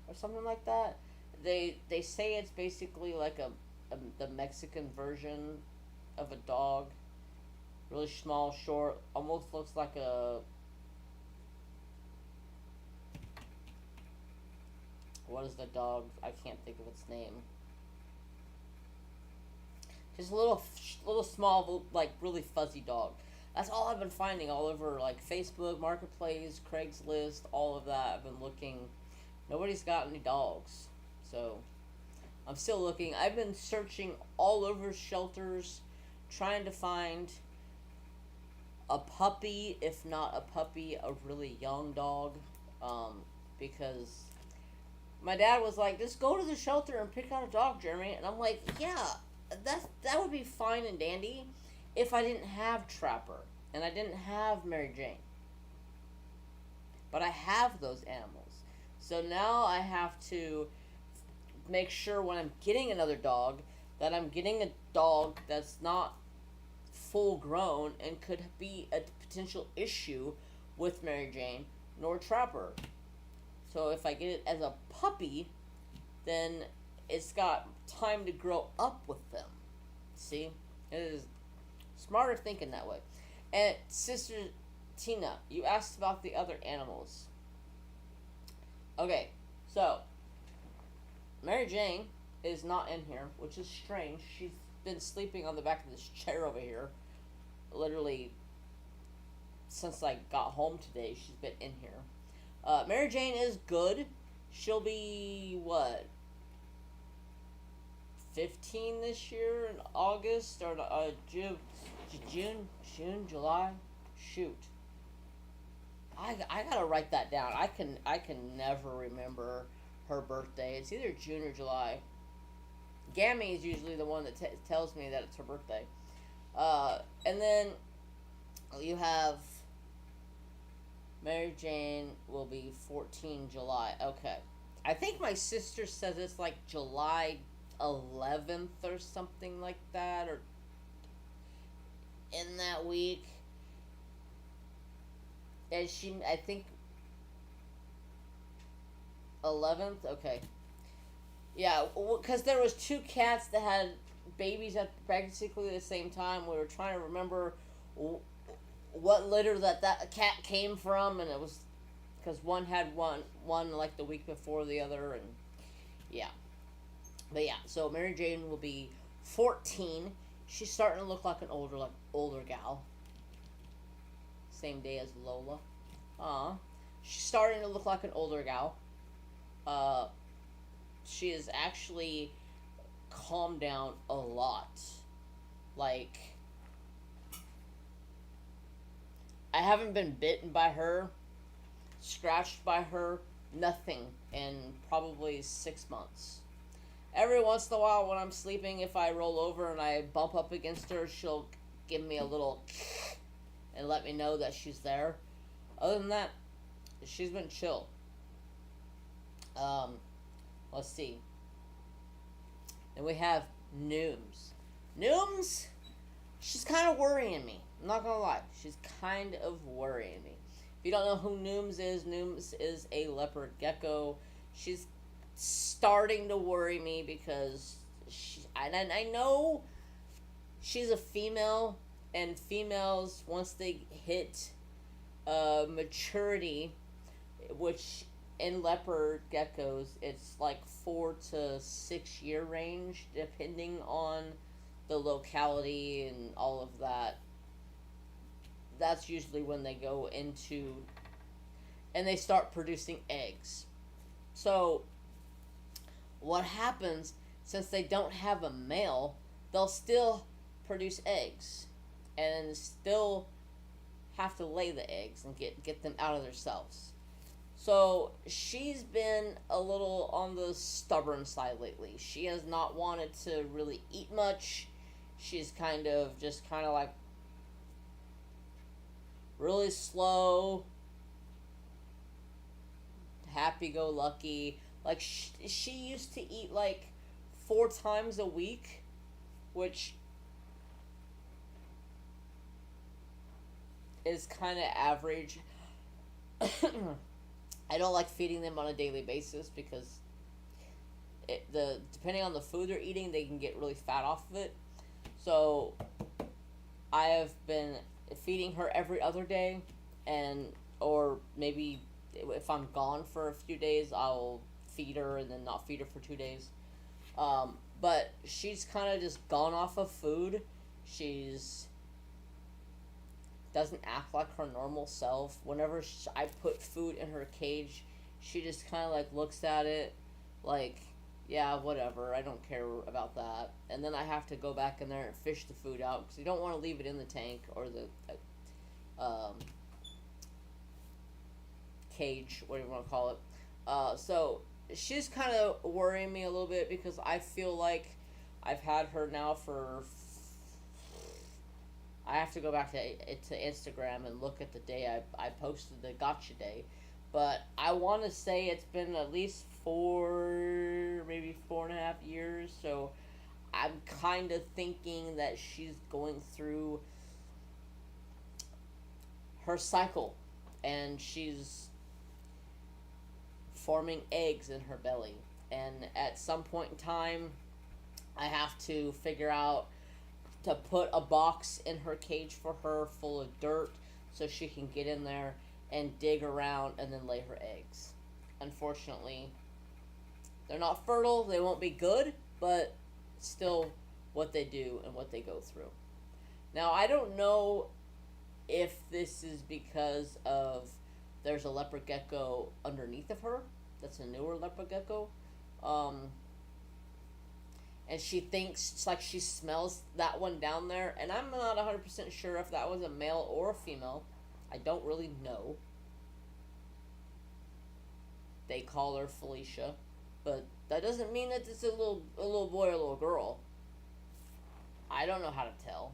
or something like that. They say it's basically like the Mexican version of a dog. Really small, short, almost looks like a, what is the dog? I can't think of its name. Just a little small, like really fuzzy dog. That's all I've been finding all over like Facebook, Marketplace, Craigslist, all of that. I've been looking. Nobody's got any dogs, so I'm still looking. I've been searching all over shelters, trying to find a puppy, if not a puppy, a really young dog, because my dad was like, just go to the shelter and pick out a dog, Jeremy. And I'm like, yeah, that would be fine and dandy if I didn't have Trapper and I didn't have Mary Jane. But I have those animals. So now I have to make sure when I'm getting another dog that I'm getting a dog that's not full grown and could be a potential issue with Mary Jane nor Trapper. So if I get it as a puppy, then it's got time to grow up with them. See? It is smarter thinking that way. And Sister Tina, you asked about the other animals. Okay, so Mary Jane is not in here, which is strange. She's been sleeping on the back of this chair over here. Literally, since I got home today, she's been in here. Mary Jane is good. She'll be, what, 15 this year in August? Or June, July? Shoot. I gotta write that down. I can never remember her birthday. It's either June or July. Gammy is usually the one that tells me that it's her birthday. And then you have Mary Jane will be 14 July. Okay. I think my sister says it's like July 11th or something like that, or in that week. And I think 11th. Okay. Yeah, because there was 2 cats that had babies at basically the same time. We were trying to remember what litter that cat came from, and it was because one had one like the week before the other, and yeah. But yeah, so Mary Jane will be 14. She's starting to look like an older gal. Same day as Lola. She's starting to look like an older gal. She has actually calmed down a lot. Like, I haven't been bitten by her, scratched by her, nothing in probably 6 months. Every once in a while when I'm sleeping, if I roll over and I bump up against her, she'll give me a little and let me know that she's there. Other than that, she's been chill. Um, let's see. Then we have Nooms. Nooms, she's kind of worrying me. I'm not gonna lie. She's kind of worrying me. If you don't know who Nooms is a leopard gecko. She's starting to worry me because I know she's a female, and females, once they hit maturity, which in leopard geckos, it's like 4 to 6 year range, depending on the locality and all of that. That's usually when they go into and they start producing eggs. So, what happens, since they don't have a male, they'll still produce eggs and still have to lay the eggs and get them out of themselves. So she's been a little on the stubborn side lately. She has not wanted to really eat much. She's kind of like really slow, happy-go-lucky. Like she used to eat like 4 times a week, which is kind of average. I don't like feeding them on a daily basis because depending on the food they're eating, they can get really fat off of it. So I have been feeding her every other day, or maybe if I'm gone for a few days, I'll feed her and then not feed her for 2 days. But she's kind of just gone off of food. She's doesn't act like her normal self. Whenever I put food in her cage, she just kind of like looks at it like, yeah, whatever, I don't care about that. And then I have to go back in there and fish the food out because you don't want to leave it in the tank or the cage, whatever you want to call it. So she's kind of worrying me a little bit because I feel like I've had her now for. I have to go back to Instagram and look at the day I posted the gotcha day. But I want to say it's been at least 4, maybe 4.5 years. So I'm kind of thinking that she's going through her cycle. And she's forming eggs in her belly. And at some point in time, I have to figure out to put a box in her cage for her full of dirt so she can get in there and dig around and then lay her eggs. Unfortunately, they're not fertile, they won't be good, but still what they do and what they go through. Now, I don't know if this is because of there's a leopard gecko underneath of her that's a newer leopard gecko. And she thinks, it's like she smells that one down there. And I'm not 100% sure if that was a male or a female. I don't really know. They call her Felicia. But that doesn't mean that it's a little boy or a little girl. I don't know how to tell.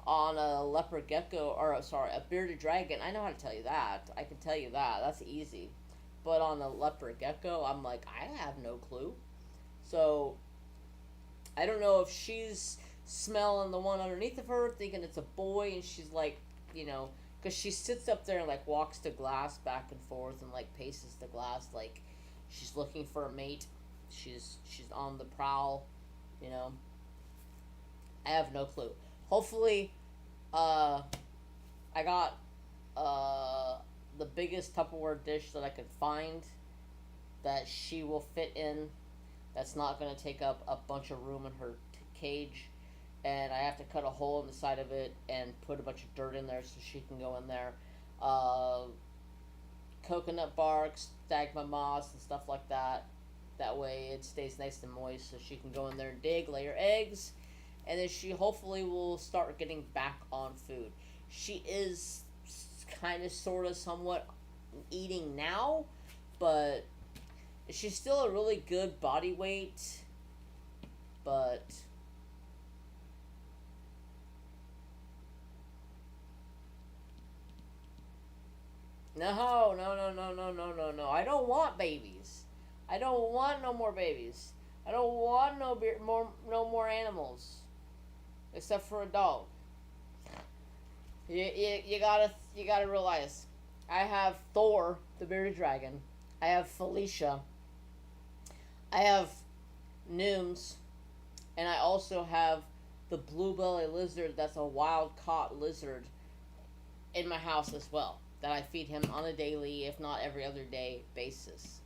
On a leopard gecko, a bearded dragon, I know how to tell you that. I can tell you that. That's easy. But on a leopard gecko, I'm like, I have no clue. So I don't know if she's smelling the one underneath of her, thinking it's a boy, and she's like, because she sits up there and like walks the glass back and forth and like paces the glass like she's looking for a mate. She's on the prowl, I have no clue. Hopefully, I got the biggest Tupperware dish that I could find that she will fit in. That's not going to take up a bunch of room in her cage. And I have to cut a hole in the side of it and put a bunch of dirt in there so she can go in there. Coconut bark, stagma moss, and stuff like that. That way it stays nice and moist so she can go in there and dig, lay her eggs. And then she hopefully will start getting back on food. She is kind of, sort of, somewhat eating now, but she's still a really good body weight, but no. I don't want babies. I don't want no more babies. I don't want no more animals, except for a dog. You gotta realize, I have Thor, the bearded dragon. I have Felicia. I have Nooms, and I also have the blue belly lizard. That's a wild caught lizard in my house as well. That I feed him on a daily, if not every other day, basis.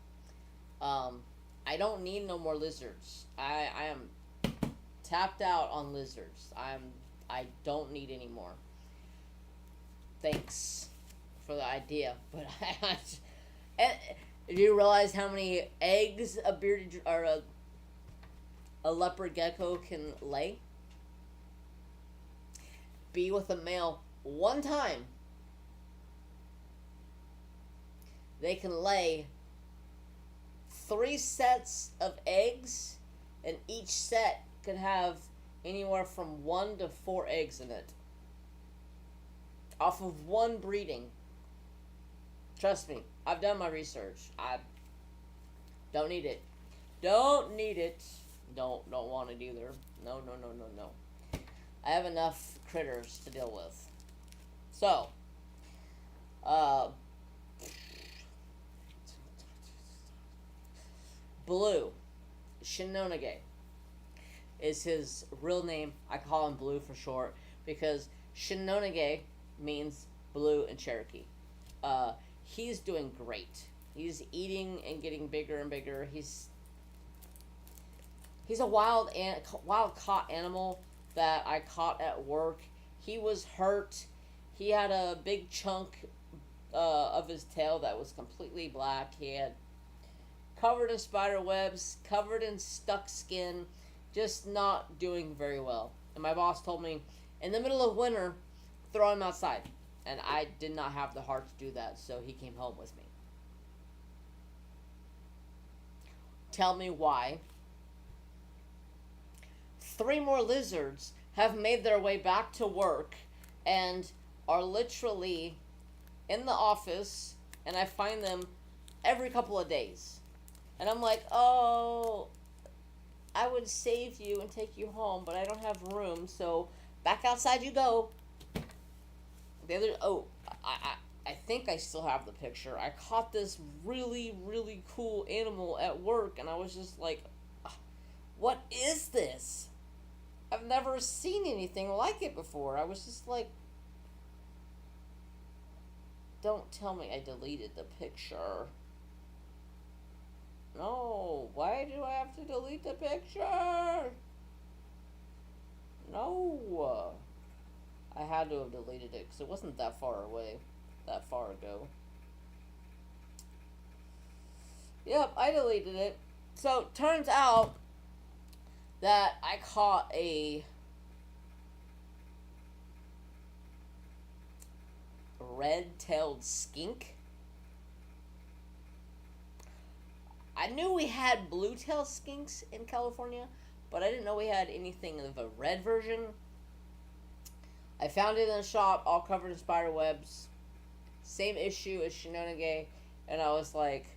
I don't need no more lizards. I am tapped out on lizards. I don't need any more. Thanks for the idea, but and do you realize how many eggs a bearded or a leopard gecko can lay? Be with a male one time, they can lay 3 sets of eggs, and each set could have anywhere from 1 to 4 eggs in it. Off of one breeding. Trust me, I've done my research. I don't need it. Don't need it. Don't want it either. No. I have enough critters to deal with. So, Blue, Shinonage, is his real name. I call him Blue for short because Shinonage means blue in Cherokee. He's doing great. He's eating and getting bigger and bigger. He's a wild caught animal that I caught at work. He was hurt. He had a big chunk of his tail that was completely black. He had covered in spider webs, covered in stuck skin, just not doing very well. And my boss told me, in the middle of winter, throw him outside. And I did not have the heart to do that, so he came home with me. Tell me why 3 more lizards have made their way back to work and are literally in the office, and I find them every couple of days. And I'm like, oh, I would save you and take you home, but I don't have room, so back outside you go. The other, I think I still have the picture. I caught this really, really cool animal at work, and I was just like, what is this? I've never seen anything like it before. I was just like, don't tell me I deleted the picture. No, why do I have to delete the picture? No. I had to have deleted it because it wasn't that far ago. Yep, I deleted it. So, turns out that I caught a red-tailed skink. I knew we had blue-tailed skinks in California, but I didn't know we had anything of a red version. I found it in the shop, all covered in spider webs. Same issue as Shinonage, and I was like,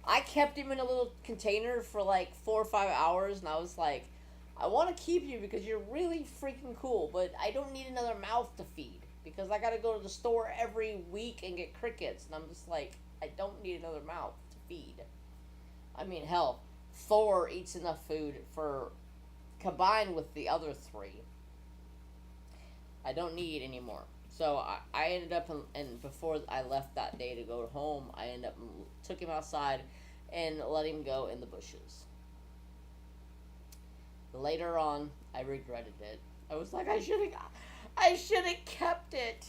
I kept him in a little container for like 4 or 5 hours, and I was like, I want to keep you because you're really freaking cool, but I don't need another mouth to feed because I gotta go to the store every week and get crickets, and I'm just like, I don't need another mouth to feed. I mean, hell, Thor eats enough food for, combined with the other 3. I don't need any more. So I ended up, and before I left that day to go home, I took him outside and let him go in the bushes. Later on, I regretted it. I was like, I should have kept it.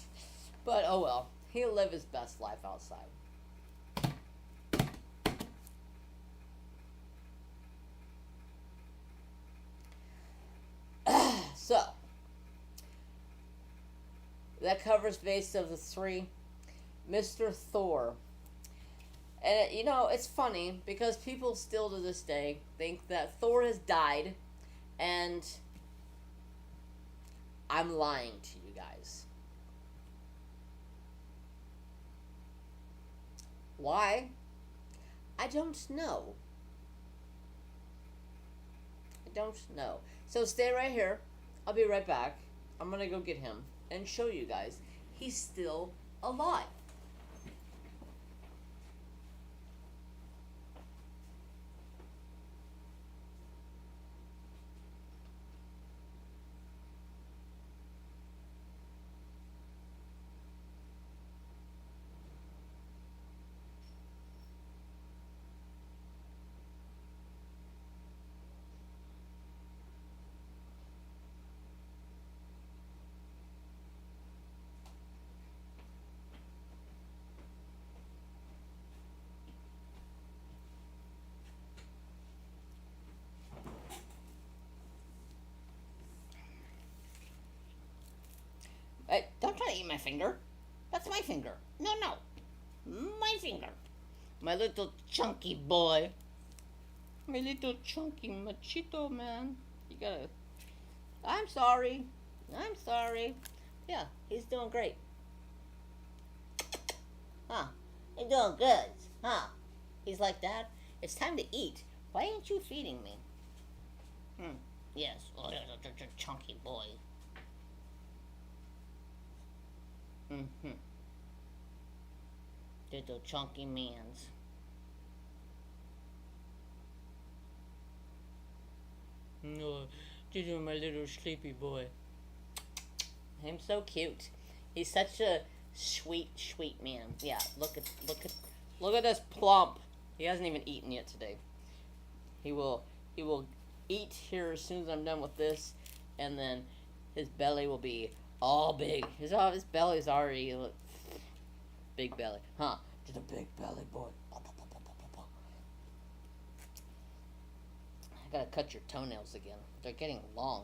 But oh well, he'll live his best life outside. So that covers base of the 3. Mr. Thor. And it's funny because people still to this day think that Thor has died, and I'm lying to you guys. Why? I don't know. I don't know. So stay right here. I'll be right back. I'm gonna go get him and show you guys he's still alive. Hey, don't try to eat my finger. That's my finger. No, no. My finger. My little chunky boy. My little chunky machito, man. You gotta. I'm sorry. I'm sorry. Yeah, he's doing great. Huh? You're doing good. Huh? He's like, Dad, it's time to eat. Why ain't you feeding me? Yes. Oh, little chunky boy. Little chunky mans. No, this is my little sleepy boy. I'm so cute. He's such a sweet, sweet man. Yeah, look at this plump. He hasn't even eaten yet today. He will eat here as soon as I'm done with this, and then his belly will be all big. His belly's already big belly, huh? Just a big belly boy. I gotta cut your toenails again. They're getting long.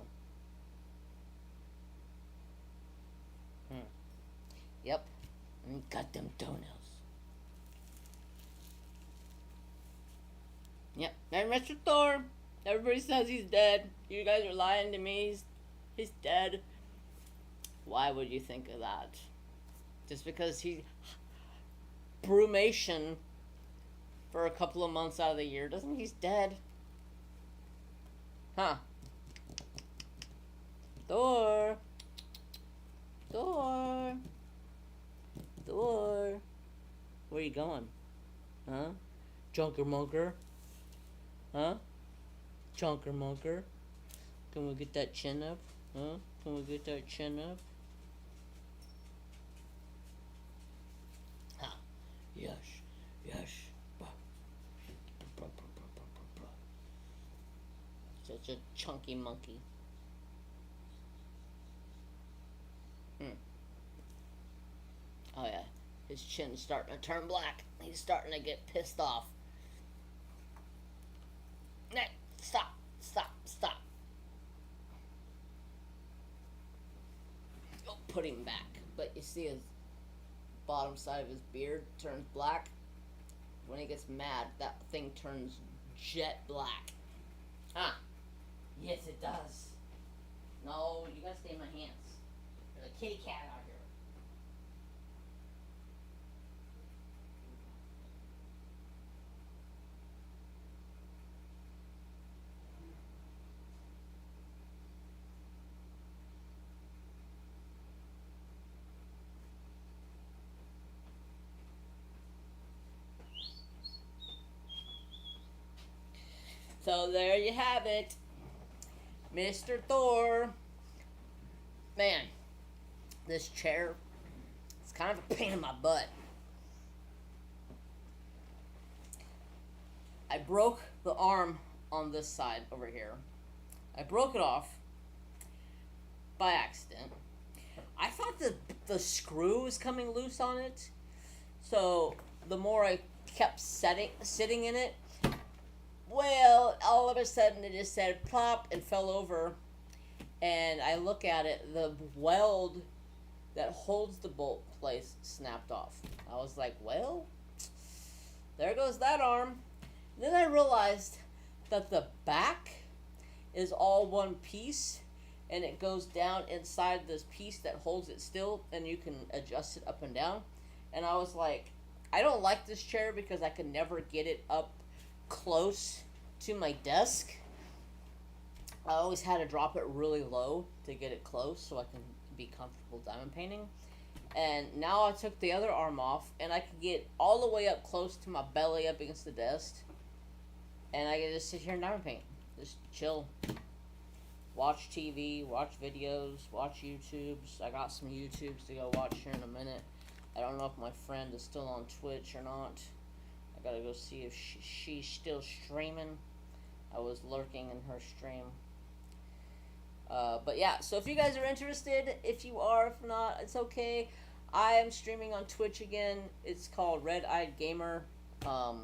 Yep. And cut them toenails. Yep. And Mr. Thor. Everybody says he's dead. You guys are lying to me. He's dead. Why would you think of that? Just because he brumation for a couple of months out of the year doesn't mean he's dead. Huh? Thor. Thor. Thor. Where you going? Huh? Junker Munker? Huh? Junker Munker? Can we get that chin up? Huh? Can we get that chin up? Huh? Yes. Yes. Such a chunky monkey. Oh yeah, his chin's starting to turn black. He's starting to get pissed off. Stop, stop, stop. Oh, put him back. But you see his bottom side of his beard turns black. When he gets mad, that thing turns jet black. Huh? Yes, it does. No, you gotta stay in my hands. There's a kitty cat out here. So there you have it. Mr. Thor. Man, this chair, it's kind of a pain in my butt. I broke the arm on this side over here. I broke it off by accident. I thought the screw was coming loose on it. So the more I kept sitting in it, well, all of a sudden it just said plop and fell over. And I look at it, the weld that holds the bolt place snapped off. I was like, well, there goes that arm. Then I realized that the back is all one piece, and it goes down inside this piece that holds it still, and you can adjust it up and down. And I was like, I don't like this chair because I can never get it up close to my desk. I always had to drop it really low to get it close so I can be comfortable diamond painting. And now I took the other arm off, and I can get all the way up close to my belly up against the desk, and I can just sit here and diamond paint. Just chill. Watch TV, watch videos, watch YouTubes. I got some YouTubes to go watch here in a minute. I don't know if my friend is still on Twitch or not. I gotta go see if she's still streaming. I was lurking in her stream. But yeah, so if you guys are interested, if you are, if not, it's okay. I am streaming on Twitch again. It's called Red Eyed Gamer. No,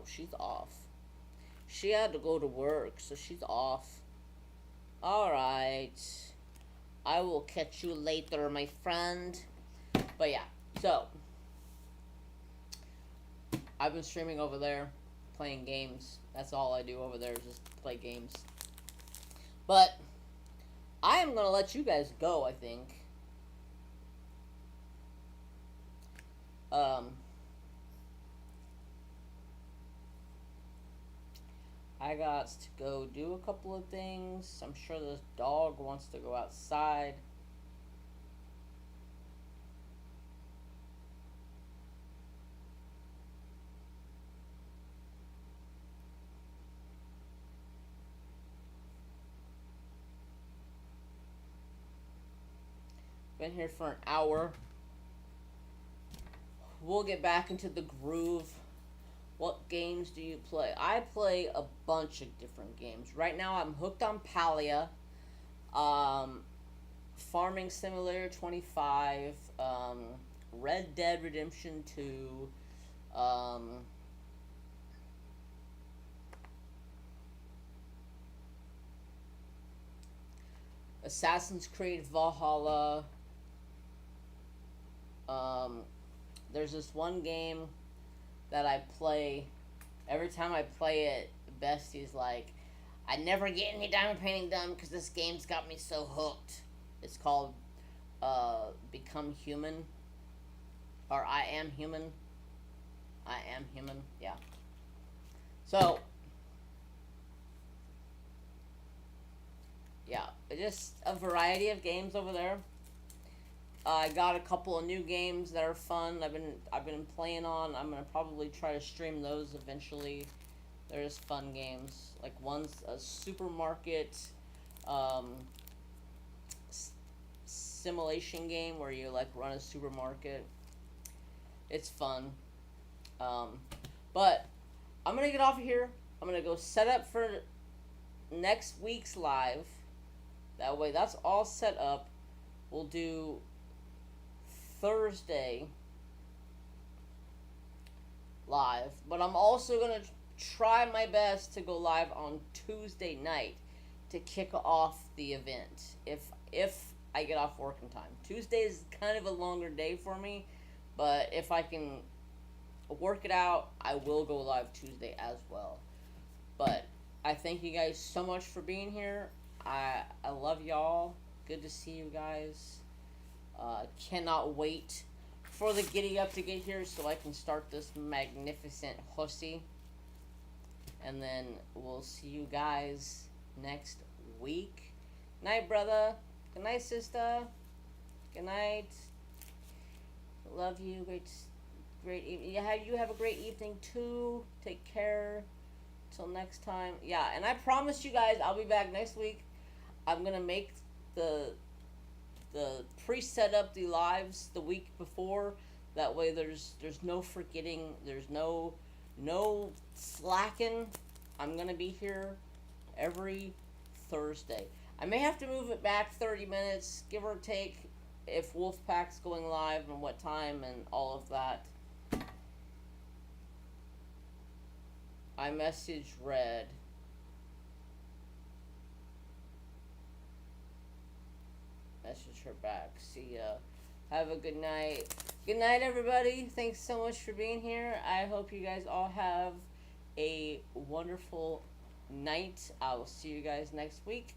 she's off. She had to go to work, so she's off. Alright. I will catch you later, my friend. But yeah, so I've been streaming over there, playing games. That's all I do over there, is just play games. But I am going to let you guys go, I think. I got to go do a couple of things. I'm sure this dog wants to go outside. Been here for an hour. We'll get back into the groove. What games do you play? I play a bunch of different games. Right now I'm hooked on Palia. Farming Simulator 25. Red Dead Redemption 2. Assassin's Creed Valhalla. There's this one game that I play. Every time I play it, Bestie's like, I never get any diamond painting done because this game's got me so hooked. It's called Become Human. Or I Am Human. I Am Human, yeah. So, yeah, just a variety of games over there. I got a couple of new games that are fun. I've been playing on. I'm gonna probably try to stream those eventually. They're just fun games. Like one's a supermarket simulation game where you like run a supermarket. It's fun. But I'm gonna get off of here. I'm gonna go set up for next week's live. That way, that's all set up. We'll do Thursday live, but I'm also gonna try my best to go live on Tuesday night to kick off the event if I get off work in time. Tuesday is kind of a longer day for me, but if I can work it out, I will go live Tuesday as well. But I thank you guys so much for being here. I love y'all. Good to see you guys. Cannot wait for the giddy up to get here so I can start this magnificent hussy. And then we'll see you guys next week. Night, brother. Good night, sister. Good night. Love you. Great evening. Yeah, you have a great evening too. Take care. Till next time. Yeah, and I promise you guys I'll be back next week. I'm gonna make the pre-set up the lives the week before. That way there's no forgetting. There's no slacking. I'm gonna be here every Thursday. I may have to move it back 30 minutes, give or take, if Wolfpack's going live and what time and all of that. I message Red. message her back. See ya. Have a good night. Good night, everybody. Thanks so much for being here. I hope you guys all have a wonderful night. I will see you guys next week.